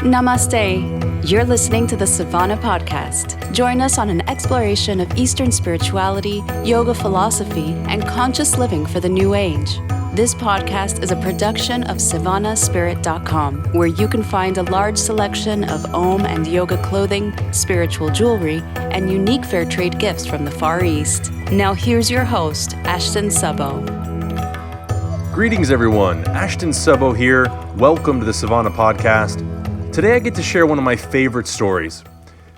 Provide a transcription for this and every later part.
Namaste. You're listening to the Savannah Podcast. Join us on an exploration of Eastern spirituality, yoga philosophy, and conscious living for the new age. This podcast is a production of SavannahSpirit.com, where you can find a large selection of Om and yoga clothing, spiritual jewelry, and unique fair trade gifts from the Far East. Now here's your host, Ashton Sabo. Greetings everyone, Ashton Sabo here. Welcome to the Savannah Podcast. Today I get to share one of my favorite stories.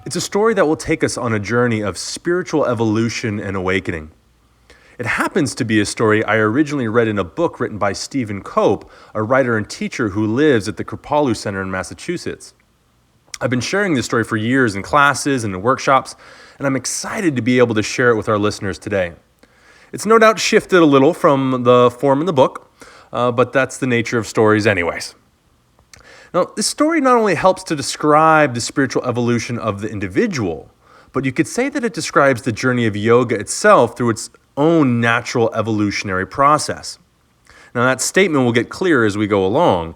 It's a story that will take us on a journey of spiritual evolution and awakening. It happens to be a story I originally read in a book written by Stephen Cope, a writer and teacher who lives at the Kripalu Center in Massachusetts. I've been sharing this story for years in classes and in workshops, and I'm excited to be able to share it with our listeners today. It's no doubt shifted a little from the form in the book, but that's the nature of stories anyways. Now, this story not only helps to describe the spiritual evolution of the individual, but you could say that it describes the journey of yoga itself through its own natural evolutionary process. Now, that statement will get clearer as we go along.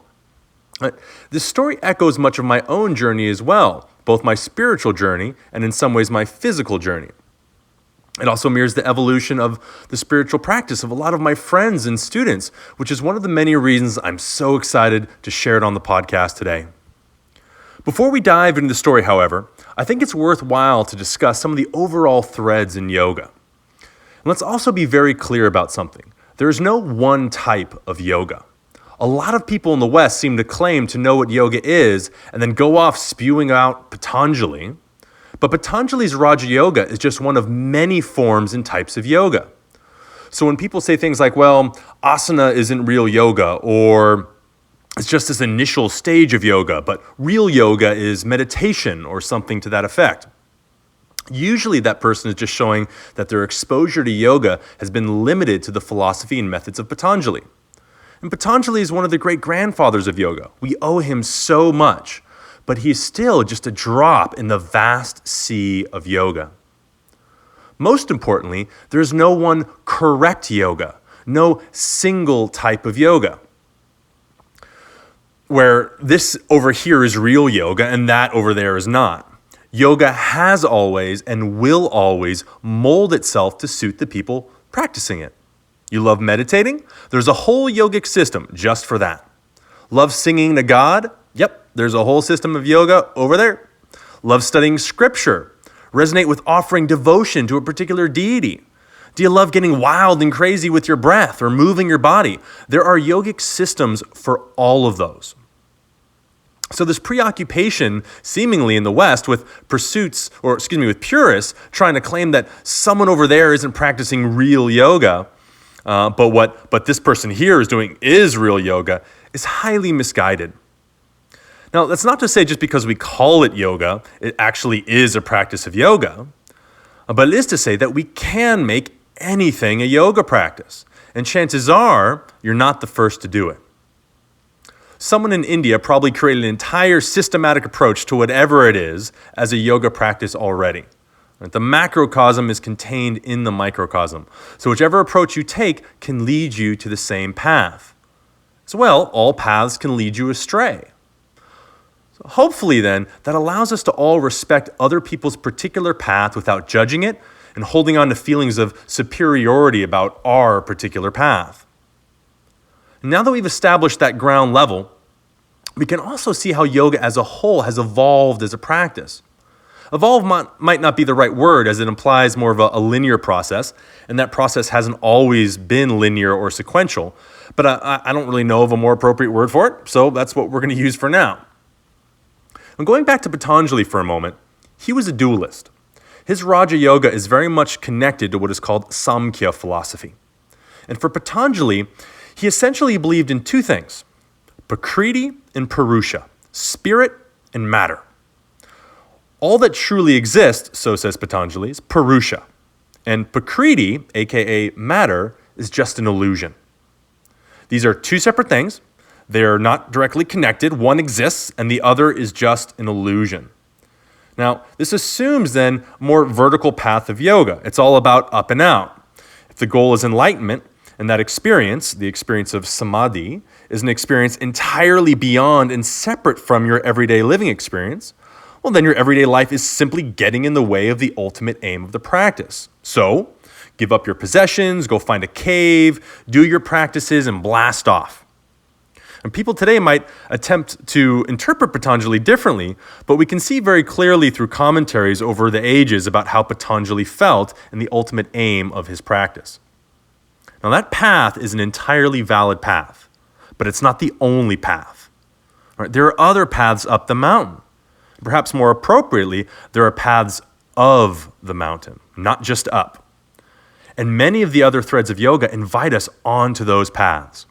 This story echoes much of my own journey as well, both my spiritual journey and in some ways my physical journey. It also mirrors the evolution of the spiritual practice of a lot of my friends and students, which is one of the many reasons I'm so excited to share it on the podcast today. Before we dive into the story, however, I think it's worthwhile to discuss some of the overall threads in yoga. And let's also be very clear about something. There is no one type of yoga. A lot of people in the West seem to claim to know what yoga is and then go off spewing out Patanjali. But Patanjali's Raja Yoga is just one of many forms and types of yoga. So when people say things like, well, asana isn't real yoga, or it's just this initial stage of yoga, but real yoga is meditation or something to that effect, usually that person is just showing that their exposure to yoga has been limited to the philosophy and methods of Patanjali. And Patanjali is one of the great grandfathers of yoga. We owe him so much. But he's still just a drop in the vast sea of yoga. Most importantly, there's no one correct yoga, no single type of yoga, where this over here is real yoga and that over there is not. Yoga has always and will always mold itself to suit the people practicing it. You love meditating? There's a whole yogic system just for that. Love singing to God? Yep. There's a whole system of yoga over there. Love studying scripture? Resonate with offering devotion to a particular deity? Do you love getting wild and crazy with your breath or moving your body? There are yogic systems for all of those. So this preoccupation seemingly in the West with with purists trying to claim that someone over there isn't practicing real yoga, but this person here is doing is real yoga, is highly misguided. Now, that's not to say just because we call it yoga, it actually is a practice of yoga, but it is to say that we can make anything a yoga practice, and chances are you're not the first to do it. Someone in India probably created an entire systematic approach to whatever it is as a yoga practice already. The macrocosm is contained in the microcosm, so whichever approach you take can lead you to the same path. As well, all paths can lead you astray. Hopefully then, that allows us to all respect other people's particular path without judging it and holding on to feelings of superiority about our particular path. And now that we've established that ground level, we can also see how yoga as a whole has evolved as a practice. Evolve might not be the right word, as it implies more of a linear process, and that process hasn't always been linear or sequential, but I don't really know of a more appropriate word for it, so that's what we're going to use for now. And going back to Patanjali for a moment, he was a dualist. His Raja Yoga is very much connected to what is called Samkhya philosophy. And for Patanjali, he essentially believed in two things, Prakriti and Purusha, spirit and matter. All that truly exists, so says Patanjali, is Purusha. And Prakriti, aka matter, is just an illusion. These are two separate things. They're not directly connected. One exists and the other is just an illusion. Now, this assumes then a more vertical path of yoga. It's all about up and out. If the goal is enlightenment, And that experience, the experience of samadhi, is an experience entirely beyond and separate from your everyday living experience, well, then your everyday life is simply getting in the way of the ultimate aim of the practice. So, give up your possessions, go find a cave, do your practices, and blast off. And people today might attempt to interpret Patanjali differently, but we can see very clearly through commentaries over the ages about how Patanjali felt and the ultimate aim of his practice. Now that path is an entirely valid path, but it's not the only path. Right? There are other paths up the mountain. Perhaps more appropriately, there are paths of the mountain, not just up. And many of the other threads of yoga invite us onto those paths.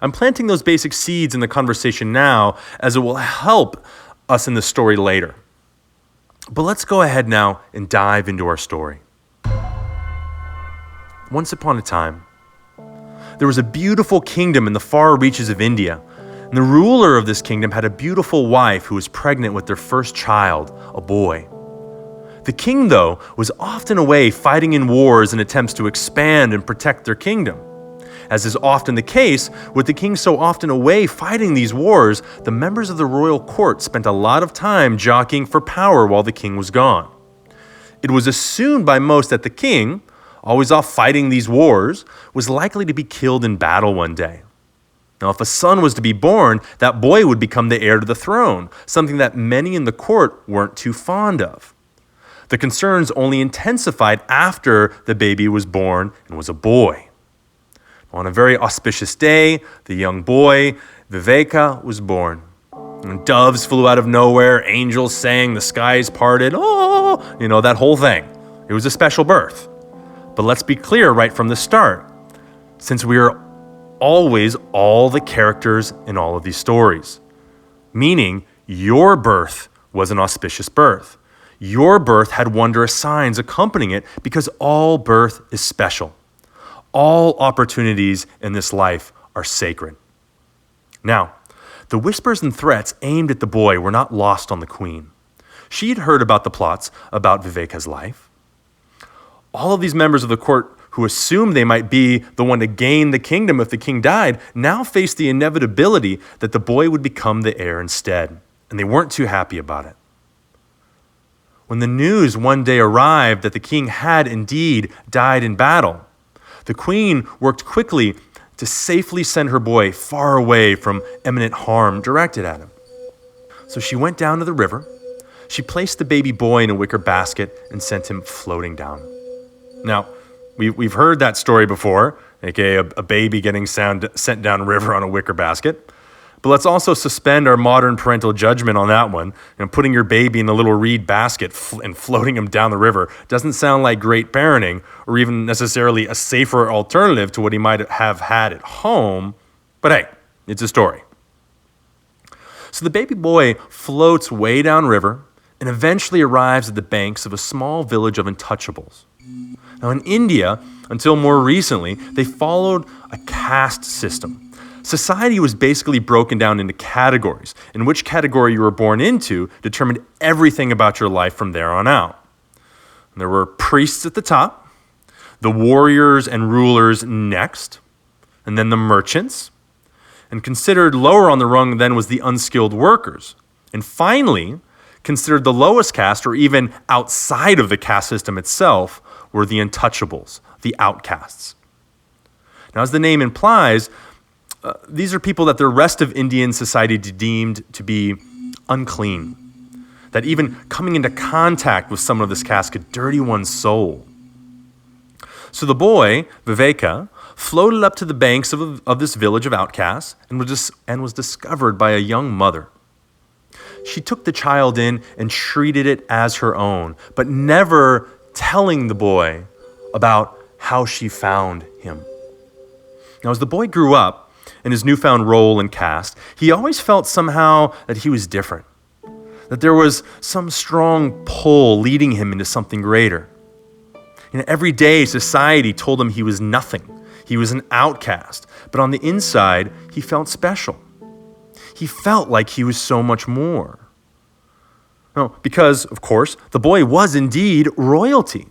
I'm planting those basic seeds in the conversation now as it will help us in the story later. But let's go ahead now and dive into our story. Once upon a time, there was a beautiful kingdom in the far reaches of India. And the ruler of this kingdom had a beautiful wife who was pregnant with their first child, a boy. The king, though, was often away fighting in wars and attempts to expand and protect their kingdom. As is often the case, with the king so often away fighting these wars, the members of the royal court spent a lot of time jockeying for power while the king was gone. It was assumed by most that the king, always off fighting these wars, was likely to be killed in battle one day. Now, if a son was to be born, that boy would become the heir to the throne, something that many in the court weren't too fond of. The concerns only intensified after the baby was born and was a boy. On a very auspicious day, the young boy, Viveka, was born. And doves flew out of nowhere, angels sang, the skies parted, that whole thing. It was a special birth. But let's be clear right from the start, since we are always all the characters in all of these stories, meaning your birth was an auspicious birth. Your birth had wondrous signs accompanying it because all birth is special. All opportunities in this life are sacred. Now, the whispers and threats aimed at the boy were not lost on the queen. She had heard about the plots about Viveka's life. All of these members of the court who assumed they might be the one to gain the kingdom if the king died now faced the inevitability that the boy would become the heir instead, and they weren't too happy about it. When the news one day arrived that the king had indeed died in battle, the queen worked quickly to safely send her boy far away from imminent harm directed at him. So she went down to the river, she placed the baby boy in a wicker basket and sent him floating down. Now, we've heard that story before, aka a baby getting sent down a river on a wicker basket. But let's also suspend our modern parental judgment on that one. And putting your baby in a little reed basket and floating him down the river doesn't sound like great parenting or even necessarily a safer alternative to what he might have had at home. But hey, it's a story. So the baby boy floats way downriver and eventually arrives at the banks of a small village of untouchables. Now in India, until more recently, they followed a caste system. Society was basically broken down into categories, and which category you were born into determined everything about your life from there on out. And there were priests at the top, the warriors and rulers next, and then the merchants. And considered lower on the rung then was the unskilled workers. And finally, considered the lowest caste, or even outside of the caste system itself, were the untouchables, the outcasts. Now, as the name implies, these are people that the rest of Indian society deemed to be unclean, that even coming into contact with someone of this caste could dirty one's soul. So the boy, Viveka, floated up to the banks of this village of outcasts and was discovered by a young mother. She took the child in and treated it as her own, but never telling the boy about how she found him. Now, as the boy grew up, in his newfound role in caste, he always felt somehow that he was different, that there was some strong pull leading him into something greater. Every day, society told him he was nothing. He was an outcast, but on the inside, he felt special. He felt like he was so much more. Because, of course, the boy was indeed royalty.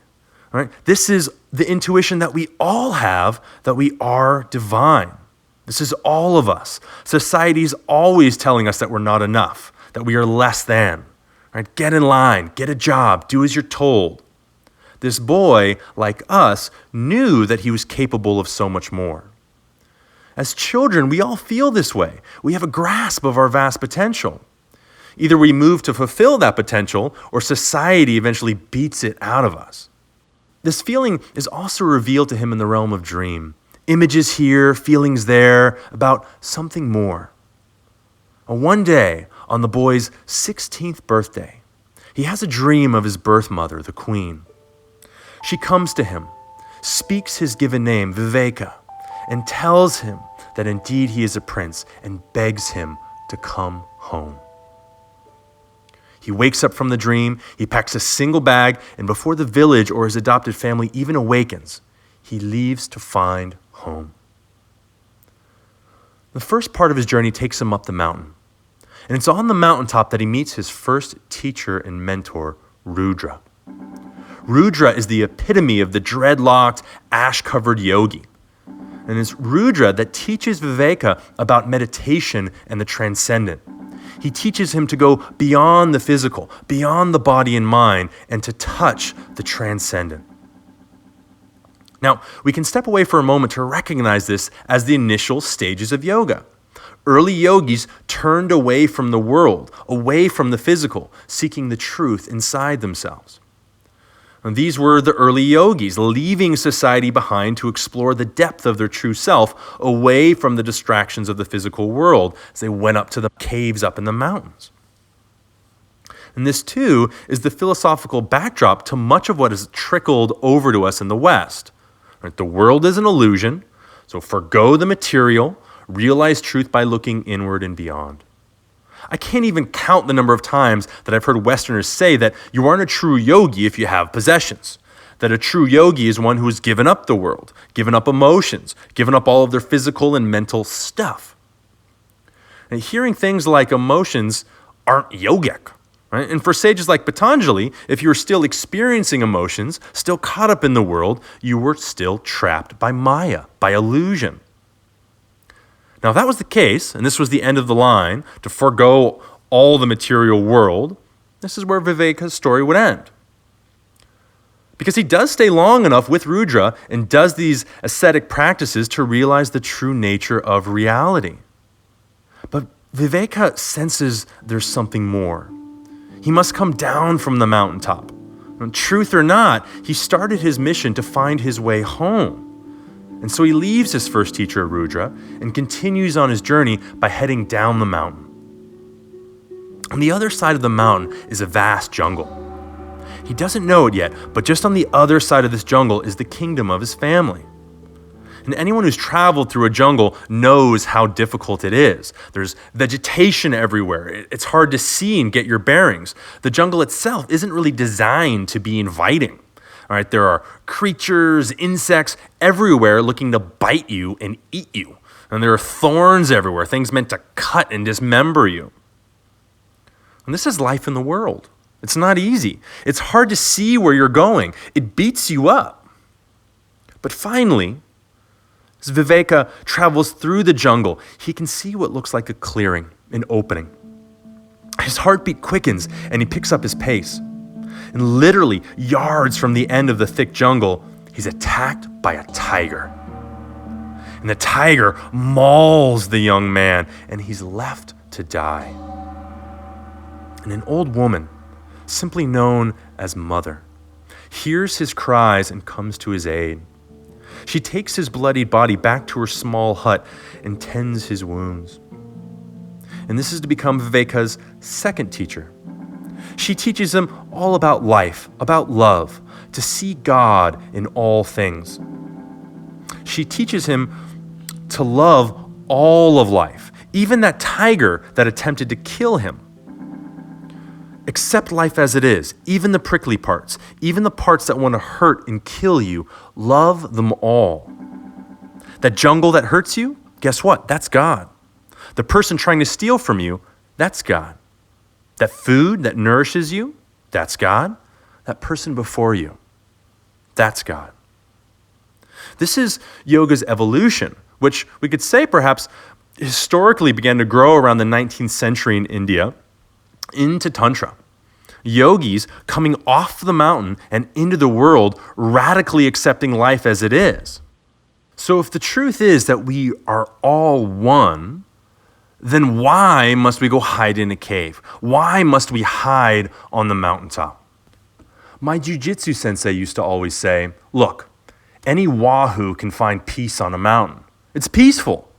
Right? This is the intuition that we all have that we are divine. This is all of us. Society's always telling us that we're not enough, that we are less than. Right? Get in line, get a job, do as you're told. This boy, like us, knew that he was capable of so much more. As children, we all feel this way. We have a grasp of our vast potential. Either we move to fulfill that potential, or society eventually beats it out of us. This feeling is also revealed to him in the realm of dream. Images here, feelings there, about something more. One day, on the boy's 16th birthday, he has a dream of his birth mother, the queen. She comes to him, speaks his given name, Viveka, and tells him that indeed he is a prince and begs him to come home. He wakes up from the dream, he packs a single bag, and before the village or his adopted family even awakens, he leaves to find home. The first part of his journey takes him up the mountain, and it's on the mountaintop that he meets his first teacher and mentor, Rudra. Rudra is the epitome of the dreadlocked, ash-covered yogi. And it's Rudra that teaches Viveka about meditation and the transcendent. He teaches him to go beyond the physical, beyond the body and mind, and to touch the transcendent. Now, we can step away for a moment to recognize this as the initial stages of yoga. Early yogis turned away from the world, away from the physical, seeking the truth inside themselves. And these were the early yogis, leaving society behind to explore the depth of their true self, away from the distractions of the physical world as they went up to the caves up in the mountains. And this, too, is the philosophical backdrop to much of what has trickled over to us in the West. Right? The world is an illusion, so forgo the material, realize truth by looking inward and beyond. I can't even count the number of times that I've heard Westerners say that you aren't a true yogi if you have possessions, that a true yogi is one who has given up the world, given up emotions, given up all of their physical and mental stuff. And hearing things like emotions aren't yogic. Right? And for sages like Patanjali, if you were still experiencing emotions, still caught up in the world, you were still trapped by Maya, by illusion. Now, if that was the case, and this was the end of the line, to forego all the material world, this is where Viveka's story would end. Because he does stay long enough with Rudra and does these ascetic practices to realize the true nature of reality. But Viveka senses there's something more. He must come down from the mountaintop. And truth or not, he started his mission to find his way home. And so he leaves his first teacher, Rudra, and continues on his journey by heading down the mountain. On the other side of the mountain is a vast jungle. He doesn't know it yet, but just on the other side of this jungle is the kingdom of his family. And anyone who's traveled through a jungle knows how difficult it is. There's vegetation everywhere. It's hard to see and get your bearings. The jungle itself isn't really designed to be inviting. All right, there are creatures, insects everywhere looking to bite you and eat you. And there are thorns everywhere, things meant to cut and dismember you. And this is life in the world. It's not easy. It's hard to see where you're going. It beats you up. But finally, as Viveka travels through the jungle, he can see what looks like a clearing, an opening. His heartbeat quickens and he picks up his pace. And literally yards from the end of the thick jungle, he's attacked by a tiger. And the tiger mauls the young man, and he's left to die. And an old woman, simply known as Mother, hears his cries and comes to his aid. She takes his bloodied body back to her small hut and tends his wounds. And this is to become Viveka's second teacher. She teaches him all about life, about love, to see God in all things. She teaches him to love all of life, even that tiger that attempted to kill him. Accept life as it is, even the prickly parts, even the parts that want to hurt and kill you. Love them all. That jungle that hurts you, guess what? That's God. The person trying to steal from you, that's God. That food that nourishes you, that's God. That person before you, that's God. This is yoga's evolution, which we could say perhaps historically began to grow around the 19th century in India into Tantra. Yogis coming off the mountain and into the world, radically accepting life as it is. So if the truth is that we are all one, then why must we go hide in a cave? Why must we hide on the mountaintop? My jiu-jitsu sensei used to always say, look, any wahoo can find peace on a mountain. It's peaceful.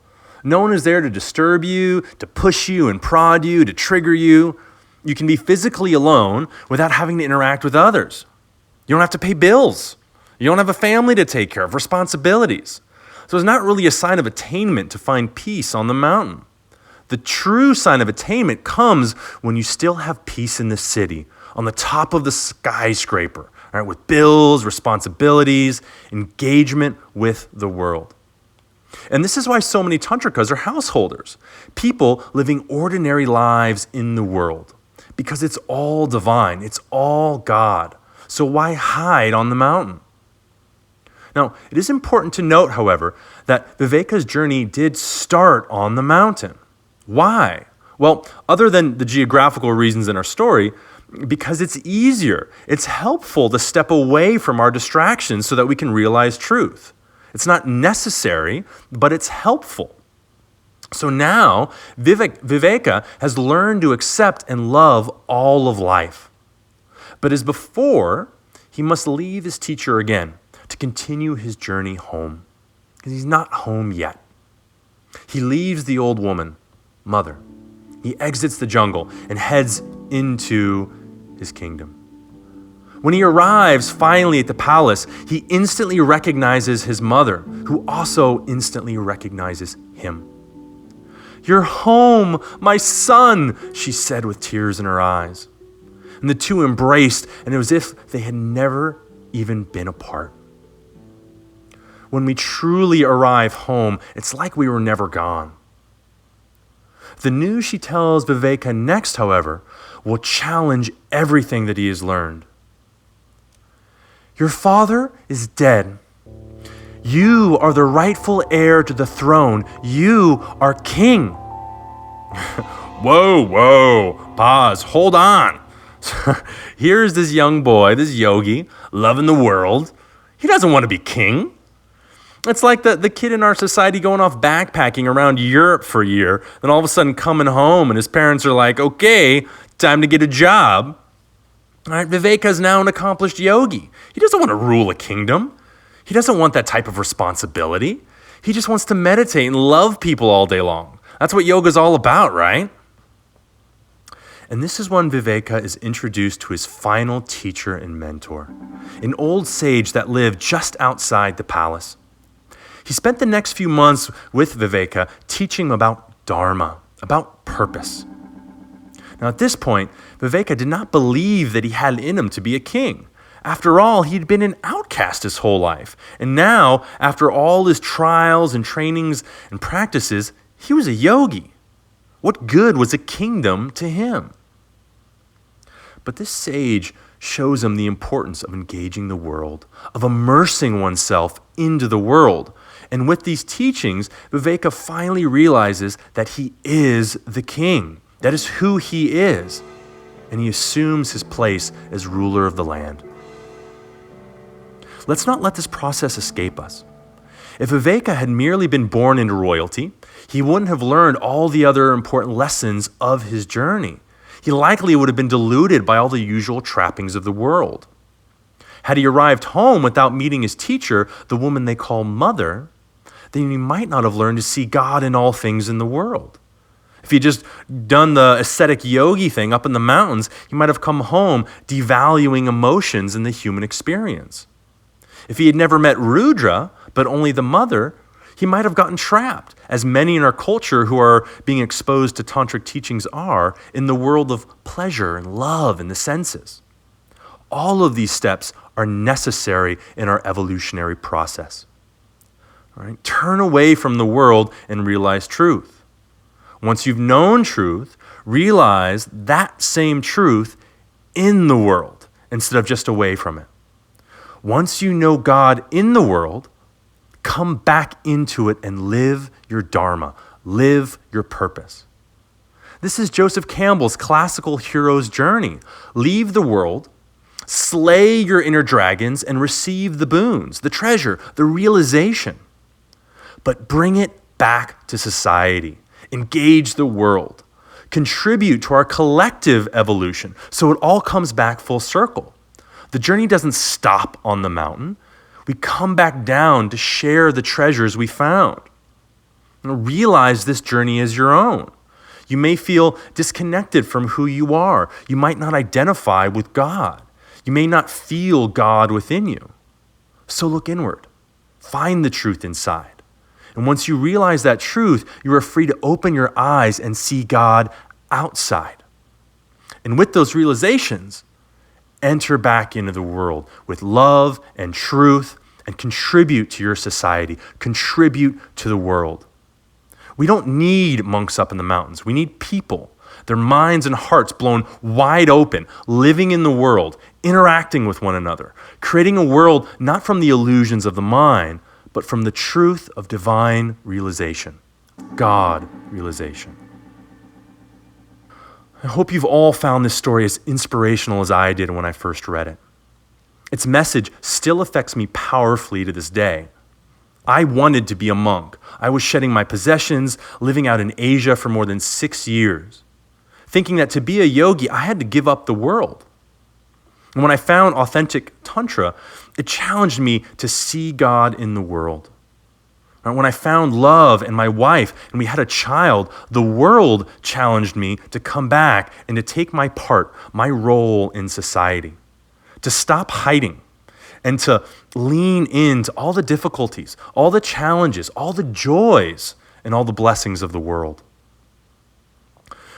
No one is there to disturb you, to push you and prod you, to trigger you. You can be physically alone without having to interact with others. You don't have to pay bills. You don't have a family to take care of, responsibilities. So it's not really a sign of attainment to find peace on the mountain. The true sign of attainment comes when you still have peace in the city, on the top of the skyscraper, right, with bills, responsibilities, engagement with the world. And this is why so many tantrikas are householders, people living ordinary lives in the world, because it's all divine, it's all God. So why hide on the mountain? Now, it is important to note, however, that Viveka's journey did start on the mountain. Why? Well, other than the geographical reasons in our story, because it's easier, it's helpful to step away from our distractions so that we can realize truth. It's not necessary, but it's helpful. So now, Viveka has learned to accept and love all of life. But as before, he must leave his teacher again to continue his journey home, because he's not home yet. He leaves the old woman, mother. He exits the jungle and heads into his kingdom. When he arrives finally at the palace, he instantly recognizes his mother, who also instantly recognizes him. "You're home, my son," she said with tears in her eyes. And the two embraced, and it was as if they had never even been apart. When we truly arrive home, it's like we were never gone. The news she tells Viveka next, however, will challenge everything that he has learned. "Your father is dead. You are the rightful heir to the throne. You are king." Whoa, pause, hold on. Here's this young boy, this yogi, loving the world. He doesn't want to be king. It's like the kid in our society going off backpacking around Europe for a year, then all of a sudden coming home and his parents are like, okay, time to get a job. All right, Viveka is now an accomplished yogi. He doesn't want to rule a kingdom. He doesn't want that type of responsibility. He just wants to meditate and love people all day long. That's what yoga's all about, right? And this is when Viveka is introduced to his final teacher and mentor, an old sage that lived just outside the palace. He spent the next few months with Viveka teaching about Dharma, about purpose. Now at this point, Viveka did not believe that he had it in him to be a king. After all, he'd been an outcast his whole life. And now, after all his trials and trainings and practices, he was a yogi. What good was a kingdom to him? But this sage shows him the importance of engaging the world, of immersing oneself into the world. And with these teachings, Viveka finally realizes that he is the king. That is who he is. And he assumes his place as ruler of the land. Let's not let this process escape us. If Viveka had merely been born into royalty, he wouldn't have learned all the other important lessons of his journey. He likely would have been deluded by all the usual trappings of the world. Had he arrived home without meeting his teacher, the woman they call mother, then he might not have learned to see God in all things in the world. If he'd just done the ascetic yogi thing up in the mountains, he might have come home devaluing emotions in the human experience. If he had never met Rudra, but only the mother, he might have gotten trapped, as many in our culture who are being exposed to tantric teachings are, in the world of pleasure and love and the senses. All of these steps are necessary in our evolutionary process. All right? Turn away from the world and realize truth. Once you've known truth, realize that same truth in the world instead of just away from it. Once you know God in the world, Come back into it and live your dharma, live your purpose. This is Joseph Campbell's classical hero's journey. Leave the world, slay your inner dragons, and receive the boons, the treasure, the realization. But bring it back to society. Engage the world. Contribute to our collective evolution so it all comes back full circle. The journey doesn't stop on the mountain. We come back down to share the treasures we found. And realize this journey is your own. You may feel disconnected from who you are. You might not identify with God. You may not feel God within you. So look inward. Find the truth inside. And once you realize that truth, you are free to open your eyes and see God outside. And with those realizations, enter back into the world with love and truth and contribute to your society, contribute to the world. We don't need monks up in the mountains. We need people, their minds and hearts blown wide open, living in the world, interacting with one another, creating a world not from the illusions of the mind, but from the truth of divine realization, God realization. I hope you've all found this story as inspirational as I did when I first read it. Its message still affects me powerfully to this day. I wanted to be a monk. I was shedding my possessions, living out in Asia for more than 6 years, thinking that to be a yogi, I had to give up the world. And when I found authentic Tantra, it challenged me to see God in the world. When I found love and my wife and we had a child, the world challenged me to come back and to take my part, my role in society, to stop hiding and to lean into all the difficulties, all the challenges, all the joys, and all the blessings of the world.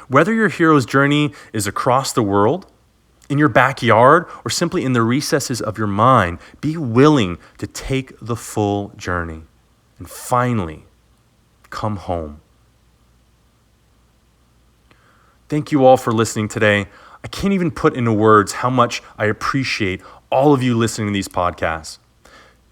Whether your hero's journey is across the world, in your backyard, or simply in the recesses of your mind, be willing to take the full journey and finally come home. Thank you all for listening today. I can't even put into words how much I appreciate all of you listening to these podcasts.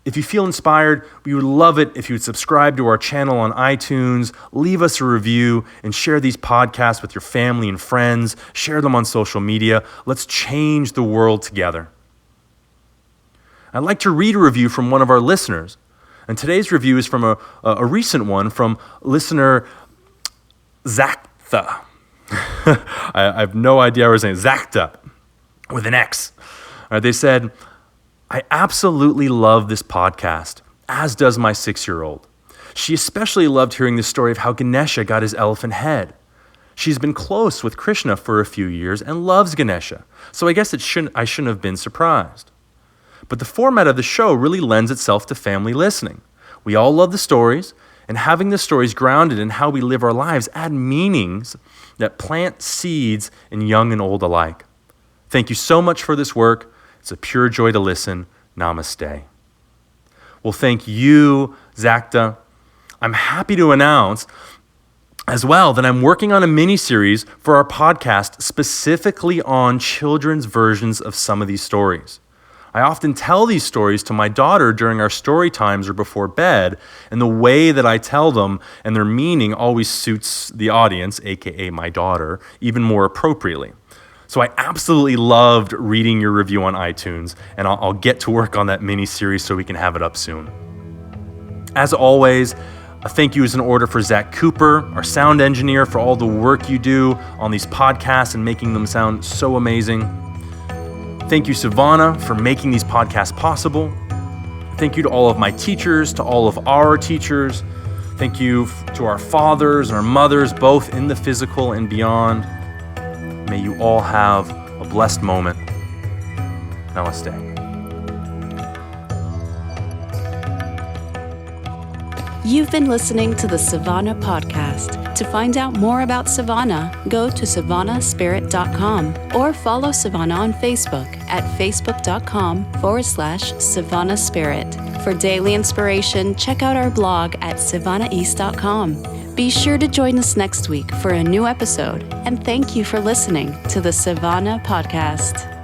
If you feel inspired, we would love it if you would subscribe to our channel on iTunes, leave us a review, and share these podcasts with your family and friends. Share them on social media. Let's change the world together. I'd like to read a review from one of our listeners. And today's review is from a recent one from listener Zakta. I have no idea what I was saying. Zakta with an X. They said, I absolutely love this podcast, as does my 6-year-old. She especially loved hearing the story of how Ganesha got his elephant head. She's been close with Krishna for a few years and loves Ganesha, so I guess I shouldn't have been surprised. But the format of the show really lends itself to family listening. We all love the stories, and having the stories grounded in how we live our lives add meanings that plant seeds in young and old alike. Thank you so much for this work. It's a pure joy to listen. Namaste. Well, thank you, Zakta. I'm happy to announce as well that I'm working on a mini-series for our podcast specifically on children's versions of some of these stories. I often tell these stories to my daughter during our story times or before bed, and the way that I tell them and their meaning always suits the audience, aka my daughter, even more appropriately. So I absolutely loved reading your review on iTunes, and I'll get to work on that mini-series so we can have it up soon. As always, a thank you is in order for Zach Cooper, our sound engineer, for all the work you do on these podcasts and making them sound so amazing. Thank you, Savannah, for making these podcasts possible. Thank you to all of my teachers, to all of our teachers. Thank you to our fathers and our mothers, both in the physical and beyond. May you all have a blessed moment. Namaste. You've been listening to the Savannah Podcast. To find out more about Savannah, go to savannahspirit.com or follow Savannah on Facebook at facebook.com/Savannah Spirit. For daily inspiration, check out our blog at savannaheast.com. Be sure to join us next week for a new episode, and thank you for listening to the Savannah Podcast.